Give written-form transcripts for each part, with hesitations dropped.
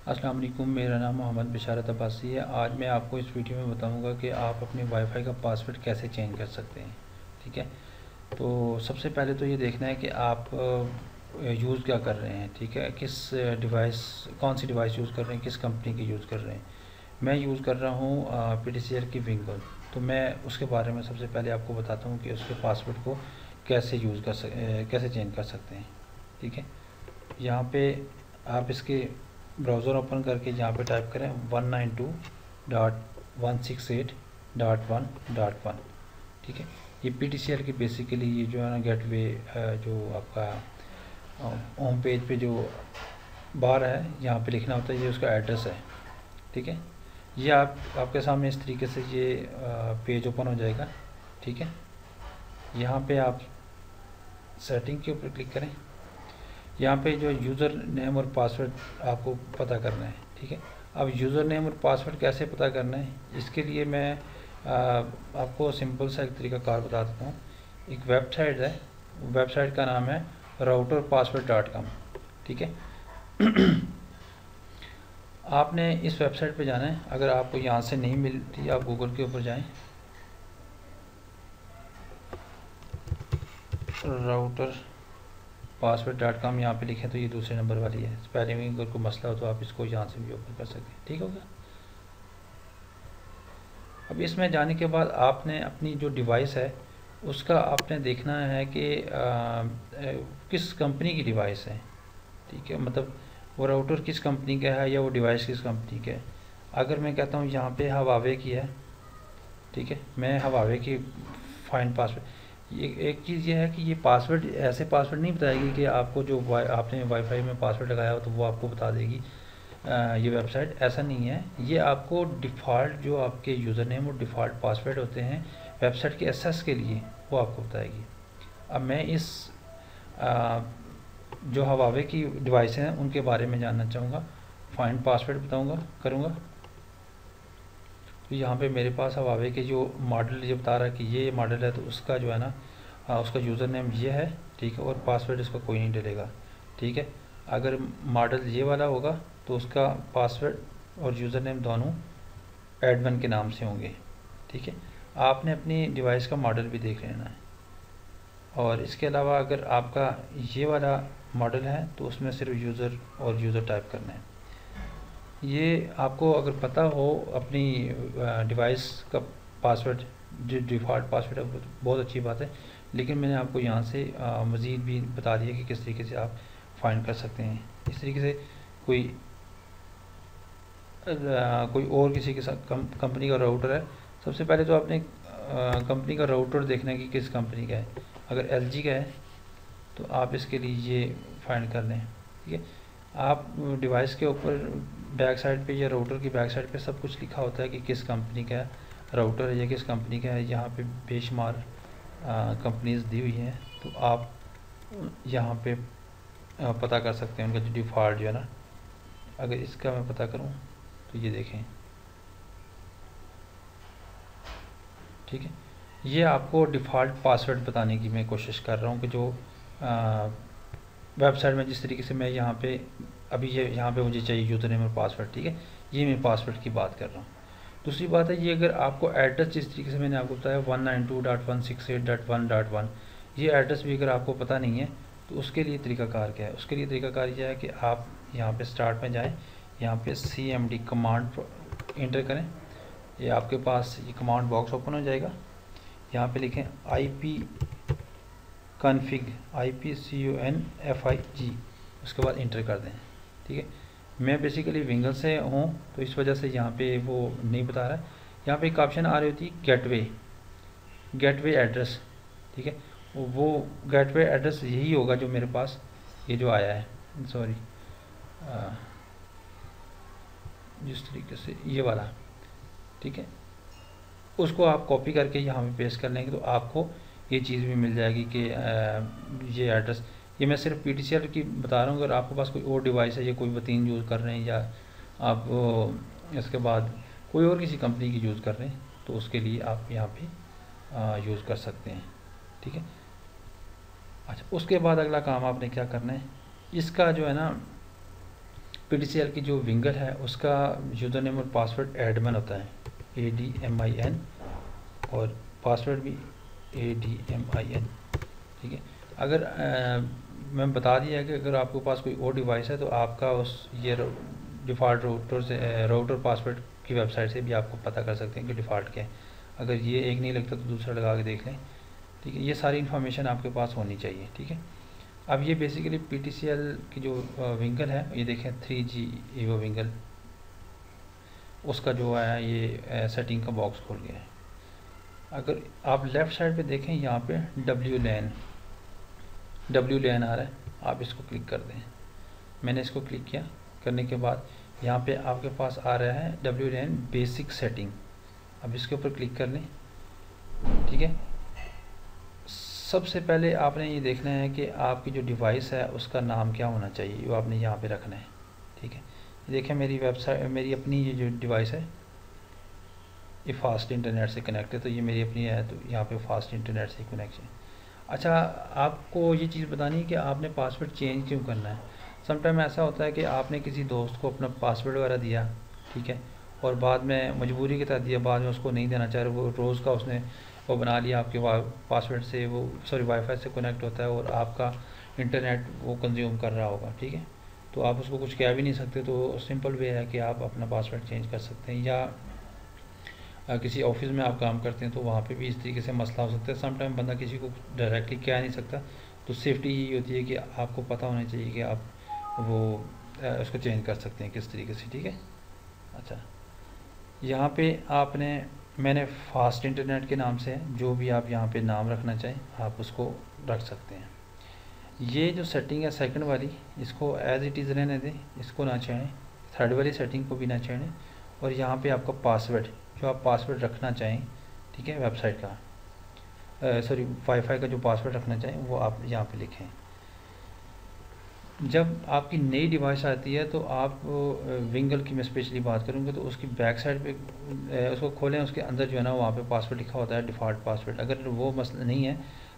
अस्सलाम वालेकुम, मेरा नाम मोहम्मद बिशारत अब्बासी है। आज मैं आपको इस वीडियो में बताऊंगा कि आप अपने वाईफाई का पासवर्ड कैसे चेंज कर सकते हैं। ठीक है, तो सबसे पहले तो ये देखना है कि आप यूज़ क्या कर रहे हैं। ठीक है, किस डिवाइस, कौन सी डिवाइस यूज़ कर रहे हैं, किस कंपनी की यूज़ कर रहे हैं। मैं यूज़ कर रहा हूँ PTCL की विंगल। तो मैं उसके बारे में सबसे पहले आपको बताता हूँ कि उसके पासवर्ड को कैसे कैसे चेंज कर सकते हैं। ठीक है, यहाँ पे आप इसके ब्राउज़र ओपन करके यहाँ पे टाइप करें 192.168.1.1। ठीक है, ये PTCL की बेसिकली ये जो है ना गेटवे, जो आपका होम पेज पे जो बार है यहाँ पे लिखना होता है, ये उसका एड्रेस है। ठीक है, ये आपके सामने इस तरीके से ये पेज ओपन हो जाएगा। ठीक है, यहाँ पे आप सेटिंग के ऊपर क्लिक करें। यहाँ पे जो यूज़र नेम और पासवर्ड आपको पता करना है। ठीक है, अब यूज़र नेम और पासवर्ड कैसे पता करना है, इसके लिए मैं आपको सिंपल सा एक तरीकाकार बता देता हूँ। एक वेबसाइट है, वेबसाइट का नाम है routerpassword.com। ठीक है, आपने इस वेबसाइट पे जाना है। अगर आपको यहाँ से नहीं मिलती, आप गूगल के ऊपर जाएं, routerpassword.com यहाँ पे लिखें तो ये दूसरे नंबर वाली है। स्पेलिंग में अगर कोई मसला हो तो आप इसको यहाँ से भी ओपन कर सकते हैं। ठीक होगा। अब इसमें जाने के बाद आपने अपनी जो डिवाइस है उसका आपने देखना है कि किस कंपनी की डिवाइस है। ठीक है, मतलब वो राउटर किस कंपनी का है या वो डिवाइस किस कंपनी का है। अगर मैं कहता हूँ यहाँ पे हवावे की है, ठीक है, मैं हवावे की फाइंड पासवर्ड, ये एक चीज़ ये है कि ये पासवर्ड ऐसे पासवर्ड नहीं बताएगी कि आपको जो आपने वाईफाई में पासवर्ड लगाया हो तो वो आपको बता देगी। ये वेबसाइट ऐसा नहीं है। ये आपको डिफ़ॉल्ट जो आपके यूज़र नेम और डिफ़ॉल्ट पासवर्ड होते हैं वेबसाइट के एक्सेस के लिए, वो आपको बताएगी। अब मैं इस जो हवावे की डिवाइस हैं उनके बारे में जानना चाहूँगा। फाइंड पासवर्ड करूँगा। तो यहाँ पे मेरे पास हवावे के जो मॉडल ये बता रहा है कि ये मॉडल है, तो उसका जो है ना उसका यूज़र नेम ये है। ठीक है, और पासवर्ड इसका कोई नहीं डलेगा। ठीक है, अगर मॉडल ये वाला होगा तो उसका पासवर्ड और यूज़र नेम दोनों एडमिन के नाम से होंगे। ठीक है, आपने अपनी डिवाइस का मॉडल भी देख लेना है। और इसके अलावा अगर आपका ये वाला मॉडल है तो उसमें सिर्फ यूज़र और यूज़र टाइप करना है। ये आपको अगर पता हो अपनी डिवाइस का पासवर्ड, जो डिफ़ॉल्ट पासवर्ड है, बहुत अच्छी बात है। लेकिन मैंने आपको यहाँ से मज़ीद भी बता दिया कि किस तरीके से आप फाइंड कर सकते हैं। इस तरीके से कोई और किसी के साथ कंपनी का राउटर है, सबसे पहले तो आपने कंपनी का राउटर देखना है कि किस कंपनी का है। अगर LG का है तो आप इसके लिए ये फाइंड कर लें। ठीक है, आप डिवाइस के ऊपर बैक साइड पे या राउटर की बैक साइड पे सब कुछ लिखा होता है कि किस कंपनी का राउटर है या किस कंपनी का है। यहाँ पे बेशुमार कंपनीज दी हुई हैं, तो आप यहाँ पे पता कर सकते हैं उनका जो डिफ़ॉल्ट जो है ना। अगर इसका मैं पता करूँ तो ये देखें। ठीक है, ये आपको डिफ़ॉल्ट पासवर्ड बताने की मैं कोशिश कर रहा हूँ कि जो वेबसाइट में जिस तरीके से मैं यहाँ पे अभी ये यहाँ पे मुझे चाहिए यूज़र नेम और पासवर्ड। ठीक है, ये मैं पासवर्ड की बात कर रहा हूँ। दूसरी बात है, ये अगर आपको एड्रेस जिस तरीके से मैंने आपको बताया 192.168.1.1, ये एड्रेस भी अगर आपको पता नहीं है तो उसके लिए तरीकाकार क्या है। उसके लिए तरीकाकार यह है कि आप यहाँ पे स्टार्ट में जाएँ, यहाँ पे CMD कमांड इंटर करें। ये आपके पास ये कमांड बॉक्स ओपन हो जाएगा। यहाँ पे लिखें IP config, IPCONFIG, उसके बाद इंटर कर दें। ठीक है, मैं बेसिकली विंगल से हूँ तो इस वजह से यहाँ पे वो नहीं बता रहा है। यहाँ पे एक ऑप्शन आ रही होती है गेटवे एड्रेस। ठीक है, वो गेटवे एड्रेस यही होगा जो मेरे पास ये जो आया है, सॉरी, जिस तरीके से ये वाला। ठीक है, उसको आप कॉपी करके यहाँ पे पेस्ट कर लेंगे तो आपको ये चीज़ भी मिल जाएगी कि ये एड्रेस, ये मैं सिर्फ PTCL की बता रहा हूँ। अगर आपके पास कोई और डिवाइस है या कोई वतीन यूज़ कर रहे हैं या आप इसके बाद कोई और किसी कंपनी की यूज़ कर रहे हैं तो उसके लिए आप यहाँ पे यूज़ कर सकते हैं। ठीक है, अच्छा, उसके बाद अगला काम आपने क्या करना है, इसका जो है ना PTCL की जो विंगर है उसका यूज़र नेम और पासवर्ड एडमिन होता है, ADMIN, और पासवर्ड भी ADMIN, ठीक है। अगर मैं बता दिया कि अगर आपके पास कोई और डिवाइस है तो आपका उस ये डिफ़ॉल्ट राउटर पासवर्ड की वेबसाइट से भी आपको पता कर सकते हैं कि डिफ़ॉल्ट क्या है। अगर ये एक नहीं लगता तो दूसरा लगा के देख लें, ठीक है। ये सारी इन्फॉर्मेशन आपके पास होनी चाहिए, ठीक है। अब ये बेसिकली PTCL की जो विंगल है, ये देखें 3G EVO विंगल, उसका जो है ये सेटिंग का बॉक्स खोल गया है। अगर आप लेफ़्ट साइड पे देखें यहाँ पे WLAN आ रहा है, आप इसको क्लिक कर दें। मैंने इसको क्लिक किया, करने के बाद यहाँ पे आपके पास आ रहा है WLAN बेसिक सेटिंग। अब इसके ऊपर क्लिक कर लें, ठीक है। सबसे पहले आपने ये देखना है कि आपकी जो डिवाइस है उसका नाम क्या होना चाहिए, वो आपने यहाँ पे रखना है, ठीक है। देखें मेरी वेबसाइट, मेरी अपनी ये जो डिवाइस है ये फास्ट इंटरनेट से कनेक्ट है, तो ये मेरी अपनी है, तो यहाँ पे फास्ट इंटरनेट से कनेक्शन। अच्छा, आपको ये चीज़ बतानी है कि आपने पासवर्ड चेंज क्यों करना है। समटाइम ऐसा होता है कि आपने किसी दोस्त को अपना पासवर्ड वगैरह दिया, ठीक है, और बाद में मजबूरी के तहत दिया, बाद में उसको नहीं देना चाह रहे, वो रोज़ का उसने वो बना लिया आपके पासवर्ड से, वो वाईफाई से कनेक्ट होता है और आपका इंटरनेट वो कंज्यूम कर रहा होगा, ठीक है। तो आप उसको कुछ कह भी नहीं सकते, तो सिंपल वे है कि आप अपना पासवर्ड चेंज कर सकते हैं। या किसी ऑफिस में आप काम करते हैं तो वहाँ पे भी इस तरीके से मसला हो सकता है। समटाइम बंदा किसी को डायरेक्टली कह नहीं सकता, तो सेफ्टी यही होती है कि आपको पता होना चाहिए कि आप वो उसको चेंज कर सकते हैं किस तरीके से, ठीक है। अच्छा, यहाँ पे मैंने फास्ट इंटरनेट के नाम से जो भी आप यहाँ पे नाम रखना चाहें आप उसको रख सकते हैं। ये जो सेटिंग है सेकंड वाली, इसको एज इट इज़ रहने दें, इसको ना छेड़ें। थर्ड वाली सेटिंग को भी ना छेड़ें, और यहाँ पे आपका पासवर्ड जो आप पासवर्ड रखना चाहें, ठीक है, वेबसाइट का वाईफाई का जो पासवर्ड रखना चाहें वो आप यहाँ पे लिखें। जब आपकी नई डिवाइस आती है तो आप विंगल की मैं स्पेशली बात करूँगा, तो उसकी बैक साइड पे उसको खोलें, उसके अंदर जो है ना वहाँ पे पासवर्ड लिखा होता है डिफ़ॉल्ट पासवर्ड। अगर वो मसला नहीं है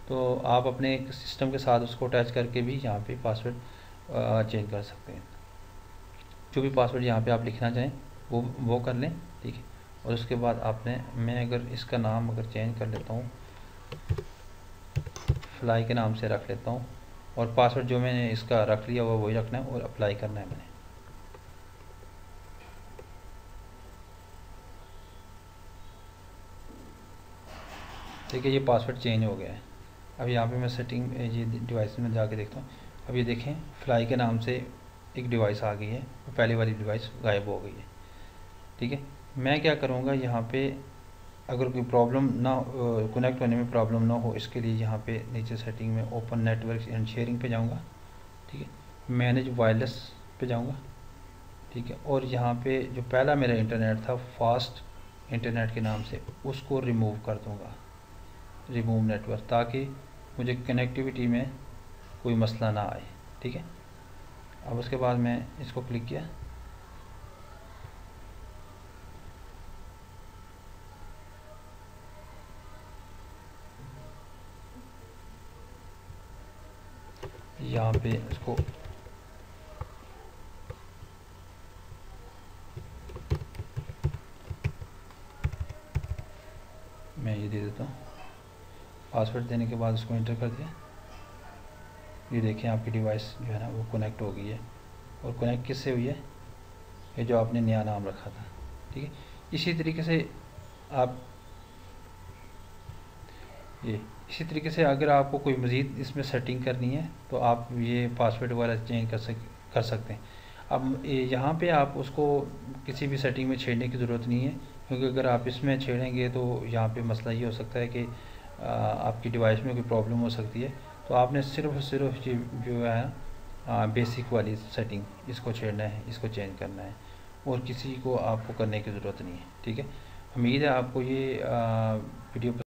तो आप अपने सिस्टम के साथ उसको अटैच करके भी यहाँ पे पासवर्ड चेंज कर सकते हैं। जो भी पासवर्ड यहाँ पे आप लिखना चाहें वो कर लें, ठीक है। और उसके बाद मैं अगर इसका नाम चेंज कर लेता हूँ, फ्लाई के नाम से रख लेता हूँ, और पासवर्ड जो मैंने इसका रख लिया वो वही रखना है और अप्लाई करना है मैंने। ठीक है, ये पासवर्ड चेंज हो गया है। अब यहाँ पे मैं सेटिंग ये डिवाइस में जाके देखता हूँ। अब ये देखें फ्लाई के नाम से एक डिवाइस आ गई है, पहले वाली डिवाइस गायब हो गई है, ठीक है। मैं क्या करूँगा, यहाँ पे अगर कोई प्रॉब्लम ना कनेक्ट होने में प्रॉब्लम ना हो, इसके लिए यहाँ पे नीचे सेटिंग में ओपन नेटवर्क एंड शेयरिंग पे जाऊँगा, ठीक है। मैनेज वायरलेस पे जाऊँगा, ठीक है। और यहाँ पे जो पहला मेरा इंटरनेट था फास्ट इंटरनेट के नाम से, उसको रिमूव कर दूँगा, रिमूव नेटवर्क, ताकि मुझे कनेक्टिविटी में कोई मसला ना आए, ठीक है। अब उसके बाद मैं इसको क्लिक किया, यहाँ पे इसको मैं ये दे देता हूँ। पासवर्ड देने के बाद उसको एंटर कर दिया। ये देखें आपकी डिवाइस जो है ना वो कनेक्ट हो गई है। और कनेक्ट किससे हुई है, ये जो आपने नया नाम रखा था, ठीक है। इसी तरीके से अगर आपको कोई मज़ीद इसमें सेटिंग करनी है तो आप ये पासवर्ड वगैरह चेंज कर सकते हैं। अब यहाँ पे आप उसको किसी भी सेटिंग में छेड़ने की ज़रूरत नहीं है, क्योंकि अगर आप इसमें छेड़ेंगे तो यहाँ पे मसला ये हो सकता है कि आपकी डिवाइस में कोई प्रॉब्लम हो सकती है। तो आपने सिर्फ ये जो है बेसिक वाली सेटिंग, इसको छेड़ना है, इसको चेंज करना है, और किसी को आपको करने की ज़रूरत नहीं है, ठीक है। उम्मीद है आपको ये वीडियो